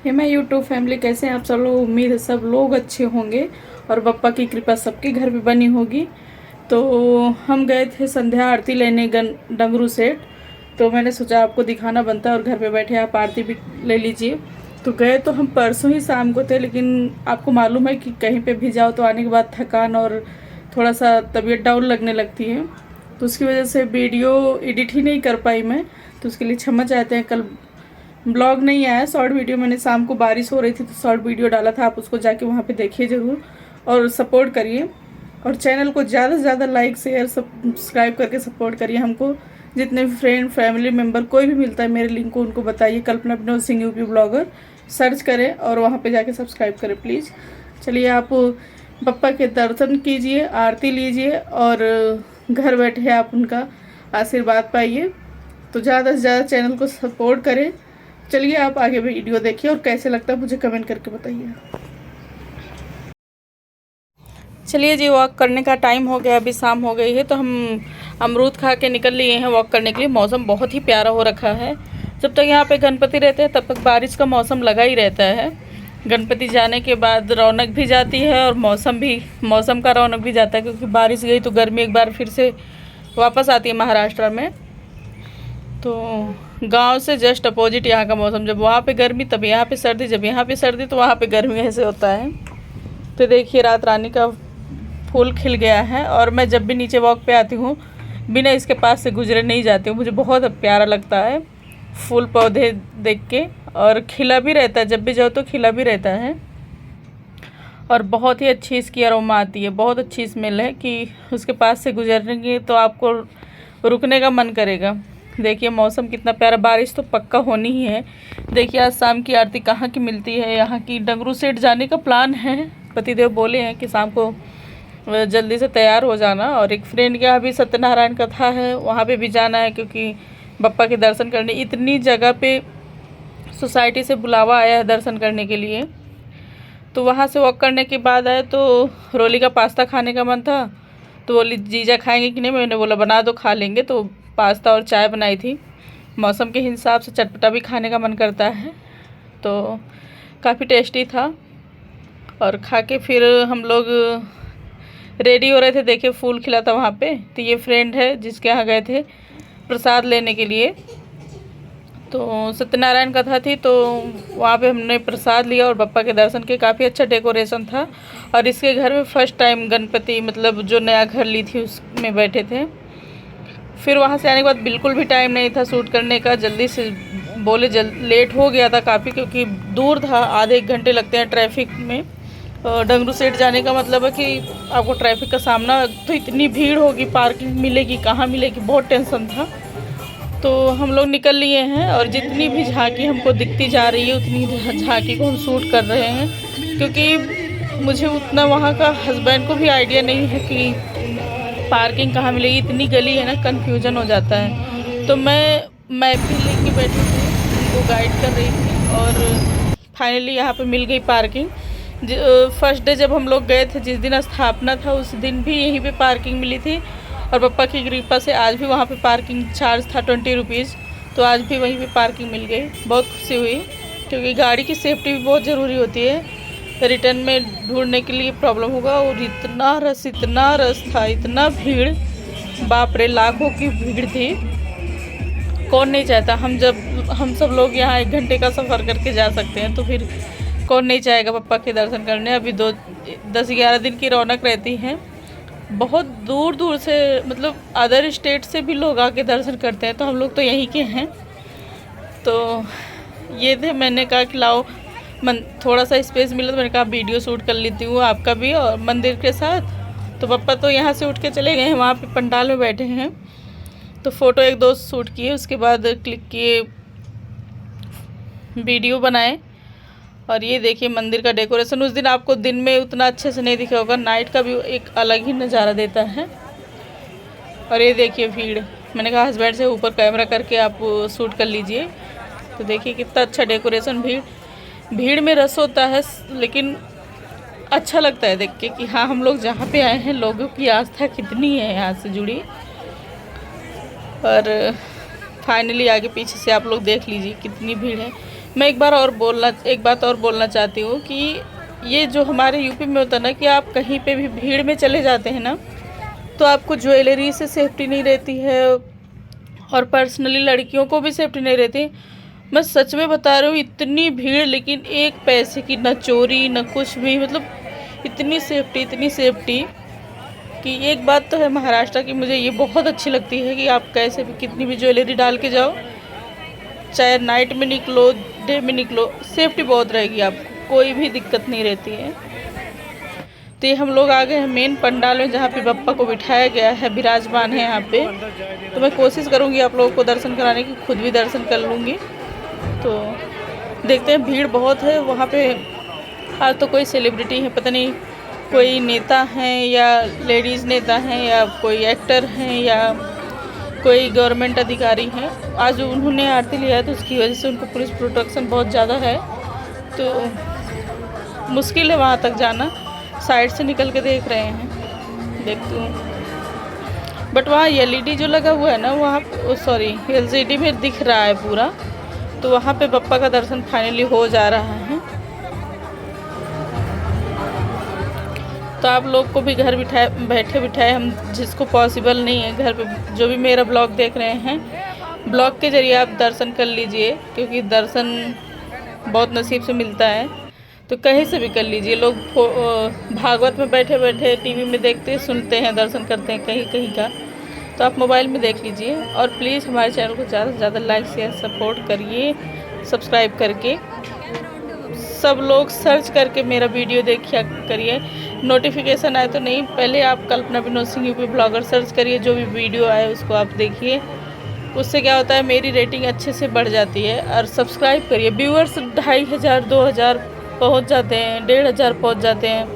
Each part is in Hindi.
हे मैं यूट्यूब फैमिली, कैसे हैं आप सब लोग। उम्मीद है सब लोग अच्छे होंगे और बप्पा की कृपा सबके घर पे बनी होगी। तो हम गए थे संध्या आरती लेने डंगरू सेठ। तो मैंने सोचा आपको दिखाना बनता है और घर पे बैठे आप आरती भी ले लीजिए। तो गए तो हम परसों ही शाम को थे, लेकिन आपको मालूम है कि कहीं पे भी जाओ तो आने के बाद थकान और थोड़ा सा तबीयत डाउन लगने लगती है। तो उसकी वजह से वीडियो एडिट ही नहीं कर पाई मैं। तो उसके लिए क्षमा चाहते हैं। कल ब्लॉग नहीं आया, शॉर्ट वीडियो मैंने शाम को बारिश हो रही थी तो शॉर्ट वीडियो डाला था, आप उसको जाके वहाँ पे देखिए ज़रूर और सपोर्ट करिए। और चैनल को ज़्यादा से ज़्यादा लाइक शेयर सब्सक्राइब करके सपोर्ट करिए हमको। जितने भी फ्रेंड फैमिली मेम्बर कोई भी मिलता है मेरे लिंक को उनको बताइए। Kalpana Vinod Singh UP blogger search करें और वहाँ पे जाके सब्सक्राइब करें प्लीज़। चलिए आप पप्पा के दर्शन कीजिए, आरती लीजिए और घर बैठे आप उनका आशीर्वाद पाइए। तो ज़्यादा से ज़्यादा चैनल को सपोर्ट करें। चलिए आप आगे वीडियो देखिए और कैसे लगता है मुझे कमेंट करके बताइए। चलिए जी, वॉक करने का टाइम हो गया, अभी शाम हो गई है तो हम अमरूद खा के निकल लिए हैं वॉक करने के लिए। मौसम बहुत ही प्यारा हो रखा है। जब तक यहाँ पे गणपति रहते हैं तब तक बारिश का मौसम लगा ही रहता है। गणपति जाने के बाद रौनक भी जाती है और मौसम का रौनक भी जाता है, क्योंकि बारिश गई तो गर्मी एक बार फिर से वापस आती है महाराष्ट्र में। तो गांव से जस्ट अपोजिट यहाँ का मौसम, जब वहाँ पे गर्मी तब यहाँ पे सर्दी, जब यहाँ पे सर्दी तो वहाँ पे गर्मी ऐसे होता है। तो देखिए रात रानी का फूल खिल गया है और मैं जब भी नीचे वॉक पे आती हूँ बिना इसके पास से गुजरे नहीं जाती हूँ। मुझे बहुत प्यारा लगता है फूल पौधे देख के, और खिला भी रहता है, जब भी जाओ तो खिला भी रहता है। और बहुत ही अच्छी इसकी अरोमा आती है, बहुत अच्छी स्मेल है कि उसके पास से गुजरेंगे तो आपको रुकने का मन करेगा। देखिए मौसम कितना प्यारा, बारिश तो पक्का होनी ही है। देखिए आज शाम की आरती कहाँ की मिलती है, यहाँ की डंगरू सेठ जाने का प्लान है। पतिदेव बोले हैं कि शाम को जल्दी से तैयार हो जाना। और एक फ्रेंड के यहाँ भी सत्यनारायण कथा है, वहाँ पे भी जाना है, क्योंकि बप्पा के दर्शन करने इतनी जगह पे सोसाइटी से बुलावा आया है दर्शन करने के लिए। तो वहाँ से वॉक करने के बाद आए तो रोली का पास्ता खाने का मन था, तो बोली जीजा खाएंगे कि नहीं। मैंने बोला बना दो, खा लेंगे। तो पास्ता और चाय बनाई थी। मौसम के हिसाब से चटपटा भी खाने का मन करता है, तो काफ़ी टेस्टी था। और खा के फिर हम लोग रेडी हो रहे थे, देखे फूल खिला था वहाँ पे। तो ये फ्रेंड है जिसके यहाँ गए थे प्रसाद लेने के लिए। तो सत्यनारायण कथा थी तो वहाँ पे हमने प्रसाद लिया और बप्पा के दर्शन के। काफ़ी अच्छा डेकोरेशन था और इसके घर में फर्स्ट टाइम गणपति, मतलब जो नया घर ली थी उसमें बैठे थे। फिर वहाँ से आने के बाद बिल्कुल भी टाइम नहीं था शूट करने का, जल्दी से बोले लेट हो गया था काफ़ी, क्योंकि दूर था, आधे एक घंटे लगते हैं ट्रैफिक में। डंगरू सेठ जाने का मतलब है कि आपको ट्रैफिक का सामना, तो इतनी भीड़ होगी, पार्किंग मिलेगी कहाँ मिलेगी, बहुत टेंशन था। तो हम लोग निकल लिए हैं और जितनी भी झांकी हमको दिखती जा रही है उतनी झांकी को हम शूट कर रहे हैं, क्योंकि मुझे उतना वहाँ का हस्बैंड को भी आइडिया नहीं है कि पार्किंग कहाँ मिलेगी। इतनी गली है ना, कन्फ्यूजन हो जाता है। तो मैं मैप भी लेके बैठी थी, उनको गाइड कर रही थी और फाइनली यहाँ पे मिल गई पार्किंग। फर्स्ट डे जब हम लोग गए थे, जिस दिन स्थापना था उस दिन भी यहीं पे पार्किंग मिली थी। और पप्पा की कृपा से आज भी वहाँ पे पार्किंग चार्ज था 20 रुपीज़, तो आज भी वहीं पे पार्किंग मिल गई। बहुत खुशी हुई, क्योंकि गाड़ी की सेफ्टी भी बहुत ज़रूरी होती है। रिटर्न में ढूंढने के लिए प्रॉब्लम होगा। और इतना रस था, इतना भीड़, बाप रे, लाखों की भीड़ थी। कौन नहीं चाहता, हम सब लोग यहाँ 1 घंटे का सफ़र करके जा सकते हैं, तो फिर कौन नहीं चाहेगा पप्पा के दर्शन करने। अभी 10-11 दिन की रौनक रहती है। बहुत दूर दूर से, मतलब अदर स्टेट से भी लोग आके दर्शन करते हैं, तो हम लोग तो यहीं के हैं। तो ये थे, मैंने कहा कि लाओ थोड़ा सा स्पेस मिला तो मैंने कहा वीडियो शूट कर लेती हूँ आपका भी और मंदिर के साथ। तो पापा तो यहाँ से उठ के चले गए हैं, वहाँ पे पंडाल में बैठे हैं। तो फ़ोटो 1-2 शूट किए, उसके बाद क्लिक किए, वीडियो बनाए। और ये देखिए मंदिर का डेकोरेशन उस दिन आपको दिन में उतना अच्छे से नहीं दिखा होगा, नाइट का भी एक अलग ही नज़ारा देता है। और ये देखिए भीड़, मैंने कहा हस्बैंड से ऊपर कैमरा करके आप शूट कर लीजिए। तो देखिए कितना अच्छा डेकोरेशन, भीड़ में रस होता है, लेकिन अच्छा लगता है देख के कि हाँ हम लोग जहाँ पे आए हैं लोगों की आस्था कितनी है यहाँ से जुड़ी। और फाइनली आगे पीछे से आप लोग देख लीजिए कितनी भीड़ है। मैं एक बात और बोलना चाहती हूँ कि ये जो हमारे यूपी में होता है ना कि आप कहीं पे भी भीड़ में चले जाते हैं ना, तो आपको ज्वेलरी से सेफ्टी नहीं रहती है और पर्सनली लड़कियों को भी सेफ्टी नहीं रहती। मैं सच में बता रही हूँ, इतनी भीड़ लेकिन एक पैसे की ना चोरी ना कुछ भी, मतलब इतनी सेफ्टी कि एक बात तो है महाराष्ट्र की, मुझे ये बहुत अच्छी लगती है कि आप कैसे भी कितनी भी ज्वेलरी डाल के जाओ, चाहे नाइट में निकलो डे में निकलो, सेफ्टी बहुत रहेगी, आपको कोई भी दिक्कत नहीं रहती है। तो ये हम लोग आ गए हैं मेन पंडाल में जहाँ पे बप्पा को बिठाया गया है, विराजमान है यहाँ पे। तो मैं कोशिश करूँगी आप लोगों को दर्शन कराने की, खुद भी दर्शन कर लूँगी। तो देखते हैं, भीड़ बहुत है वहाँ पे। आज तो कोई सेलिब्रिटी है, पता नहीं कोई नेता हैं या लेडीज़ नेता हैं या कोई एक्टर हैं या कोई गवर्नमेंट अधिकारी हैं। आज उन्होंने आरती लिया है तो उसकी वजह से उनको पुलिस प्रोटेक्शन बहुत ज़्यादा है, तो मुश्किल है वहाँ तक जाना। साइड से निकल के देख रहे हैं, देखती हूँ। बट वहाँ एलईडी जो लगा हुआ है ना, वहाँ सॉरी एलसीडी में दिख रहा है पूरा, तो वहाँ पे बप्पा का दर्शन फाइनली हो जा रहा है। तो आप लोग को भी घर बैठे बिठाए, हम जिसको पॉसिबल नहीं है घर पे, जो भी मेरा ब्लॉग देख रहे हैं, ब्लॉग के ज़रिए आप दर्शन कर लीजिए, क्योंकि दर्शन बहुत नसीब से मिलता है। तो कहीं से भी कर लीजिए। लोग भागवत में बैठे बैठे टीवी में देखते सुनते हैं, दर्शन करते हैं कहीं कहीं का, तो आप मोबाइल में देख लीजिए। और प्लीज़ हमारे चैनल को ज़्यादा से ज़्यादा लाइक शेयर सपोर्ट करिए, सब्सक्राइब करके। सब लोग सर्च करके मेरा वीडियो देखिए करिए, नोटिफिकेशन आए तो नहीं, पहले आप Kalpana Vinod Singh UP blogger search करिए, जो भी वीडियो आए उसको आप देखिए। उससे क्या होता है, मेरी रेटिंग अच्छे से बढ़ जाती है। और सब्सक्राइब करिए। व्यूअर्स 2500 2000 पहुंच जाते हैं, 1500 पहुंच जाते हैं,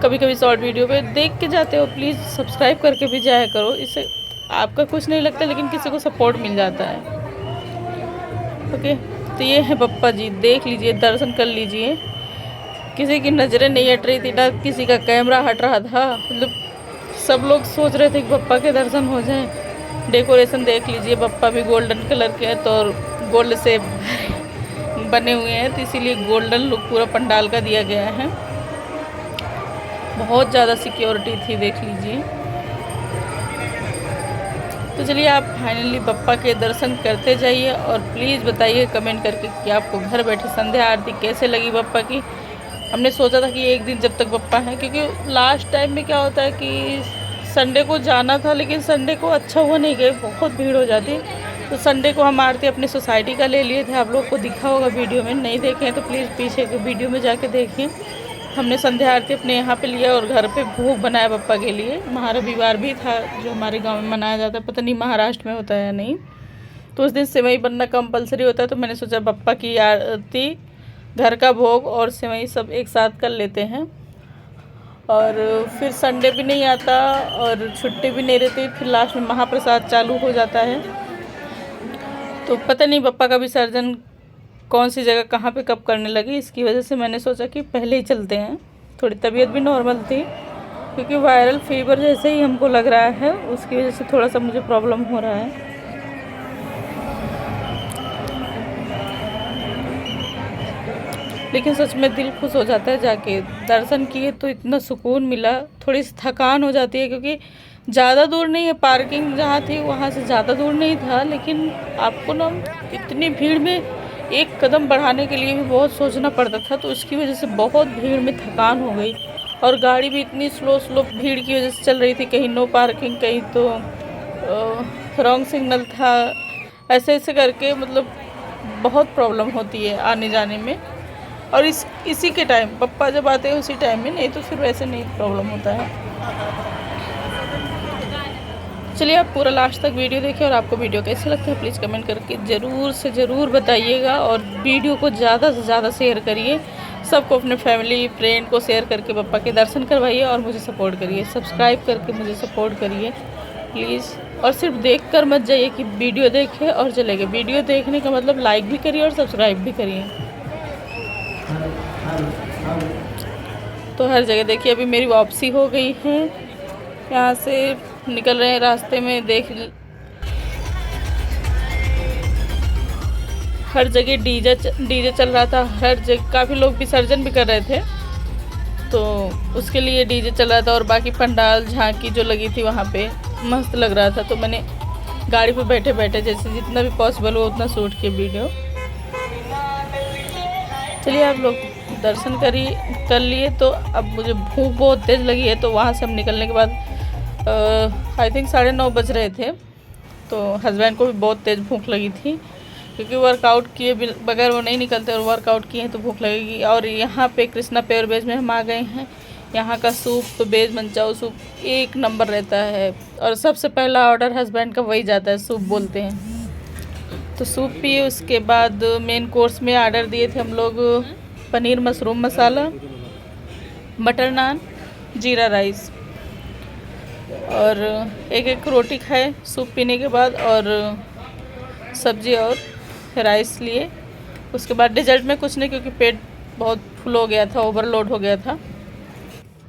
कभी कभी शॉर्ट वीडियो पे देख के जाते हो। प्लीज़ सब्सक्राइब करके भी जाया करो, इससे आपका कुछ नहीं लगता लेकिन किसी को सपोर्ट मिल जाता है। ओके, तो ये है बप्पा जी, देख लीजिए, दर्शन कर लीजिए। किसी की नज़रें नहीं हट रही थी ना, किसी का कैमरा हट रहा था, मतलब सब लोग सोच रहे थे कि बप्पा के दर्शन हो जाएं। डेकोरेशन देख लीजिए, बप्पा भी गोल्डन कलर के हैं, तो गोल्ड से बने हुए हैं, तो इसीलिए गोल्डन लुक पूरा पंडाल का दिया गया है। बहुत ज़्यादा सिक्योरिटी थी, देख लीजिए। तो चलिए, आप फाइनली बप्पा के दर्शन करते जाइए और प्लीज़ बताइए कमेंट करके कि आपको घर बैठे संध्या आरती कैसे लगी बप्पा की। हमने सोचा था कि एक दिन जब तक बप्पा है, क्योंकि लास्ट टाइम में क्या होता है कि संडे को जाना था, लेकिन संडे को अच्छा हुआ नहीं गए, बहुत भीड़ हो जाती। तो संडे को हम आरती अपनी सोसाइटी का ले लिए थे, आप लोग को दिखा होगा वीडियो में, नहीं देखे हैं तो प्लीज़ पीछे के वीडियो में जाके देखिए। हमने संध्या आरती अपने यहाँ पे लिया और घर पे भोग बनाया बप्पा के लिए। महारविवार भी था जो हमारे गांव में मनाया जाता है, पता नहीं महाराष्ट्र में होता है या नहीं। तो उस दिन सेवई बनना कंपलसरी होता है, तो मैंने सोचा बप्पा की आरती, घर का भोग और सेवई सब एक साथ कर लेते हैं। और फिर संडे भी नहीं आता और छुट्टी भी नहीं रहती, फिर लास्ट में महाप्रसाद चालू हो जाता है। तो पता नहीं बप्पा का विसर्जन कौन सी जगह कहाँ पे कब करने लगी, इसकी वजह से मैंने सोचा कि पहले ही चलते हैं। थोड़ी तबीयत भी नॉर्मल थी, क्योंकि वायरल फीवर जैसे ही हमको लग रहा है, उसकी वजह से थोड़ा सा मुझे प्रॉब्लम हो रहा है। लेकिन सच में दिल खुश हो जाता है, जाके दर्शन किए तो इतना सुकून मिला। थोड़ी सी थकान हो जाती है, क्योंकि ज़्यादा दूर नहीं है, पार्किंग जहाँ थी वहाँ से ज़्यादा दूर नहीं था, लेकिन आपको ना इतनी भीड़ में एक कदम बढ़ाने के लिए भी बहुत सोचना पड़ता था, तो उसकी वजह से बहुत भीड़ में थकान हो गई। और गाड़ी भी इतनी स्लो भीड़ की वजह से चल रही थी, कहीं नो पार्किंग, कहीं तो रॉन्ग सिग्नल था, ऐसे ऐसे करके मतलब बहुत प्रॉब्लम होती है आने जाने में। और इसी के टाइम बप्पा जब आते हैं उसी टाइम में, नहीं तो फिर वैसे नहीं प्रॉब्लम होता है। चलिए, आप पूरा लास्ट तक वीडियो देखिए और आपको वीडियो कैसे लगता है प्लीज़ कमेंट करके ज़रूर से ज़रूर बताइएगा। और वीडियो को ज़्यादा से ज़्यादा शेयर करिए, सबको अपने फैमिली फ्रेंड को शेयर करके बप्पा के दर्शन करवाइए और मुझे सपोर्ट करिए, सब्सक्राइब करके मुझे सपोर्ट करिए प्लीज़। और सिर्फ देख कर मत जाइए कि वीडियो देखे और चले गए, वीडियो देखने का मतलब लाइक भी करिए और सब्सक्राइब भी करिए। तो हर जगह देखिए, अभी मेरी वापसी हो गई है, यहाँ से निकल रहे हैं रास्ते में, देख हर जगह डीजे चल रहा था, हर जगह काफ़ी लोग विसर्जन भी कर रहे थे, तो उसके लिए डीजे चल रहा था। और बाकी पंडाल झांकी जो लगी थी वहाँ पे मस्त लग रहा था। तो मैंने गाड़ी पे बैठे बैठे जैसे जितना भी पॉसिबल हो उतना शूट किया वीडियो। चलिए आप लोग दर्शन कर लिए। तो अब मुझे भूख बहुत तेज़ लगी है, तो वहाँ से हम निकलने के बाद आई थिंक 9:30 बज रहे थे। तो हस्बैंड को भी बहुत तेज़ भूख लगी थी, क्योंकि वर्कआउट किए बगैर वो नहीं निकलते, और वर्कआउट किए हैं तो भूख लगेगी। और यहाँ पे कृष्णा प्योर वेज में हम आ गए हैं। यहाँ का सूप तो वेज मंचाओ सूप एक नंबर रहता है, और सबसे पहला ऑर्डर हस्बैंड का वही जाता है, सूप बोलते हैं। तो सूप पिए, उसके बाद मेन कोर्स में ऑर्डर दिए थे हम लोग पनीर मशरूम मसाला, बटर नान, जीरा राइस, और एक रोटी खाए सूप पीने के बाद, और सब्जी और राइस लिए। उसके बाद डेजर्ट में कुछ नहीं, क्योंकि पेट बहुत फुल हो गया था, ओवरलोड हो गया था।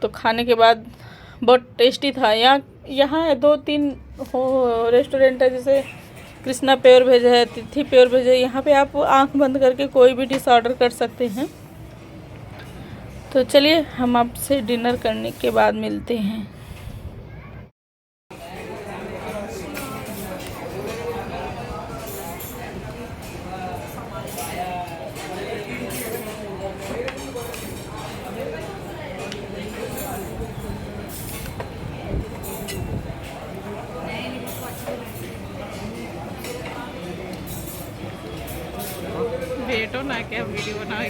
तो खाने के बाद बहुत टेस्टी था। यहाँ 2-3 रेस्टोरेंट है, जैसे कृष्णा प्योर वेज है, तिथि प्योर वेज है। यहाँ पे आप आंख बंद करके कोई भी डिश ऑर्डर कर सकते हैं। तो चलिए हम आपसे डिनर करने के बाद मिलते हैं। बैठो ना, क्या वीडियो बनाए।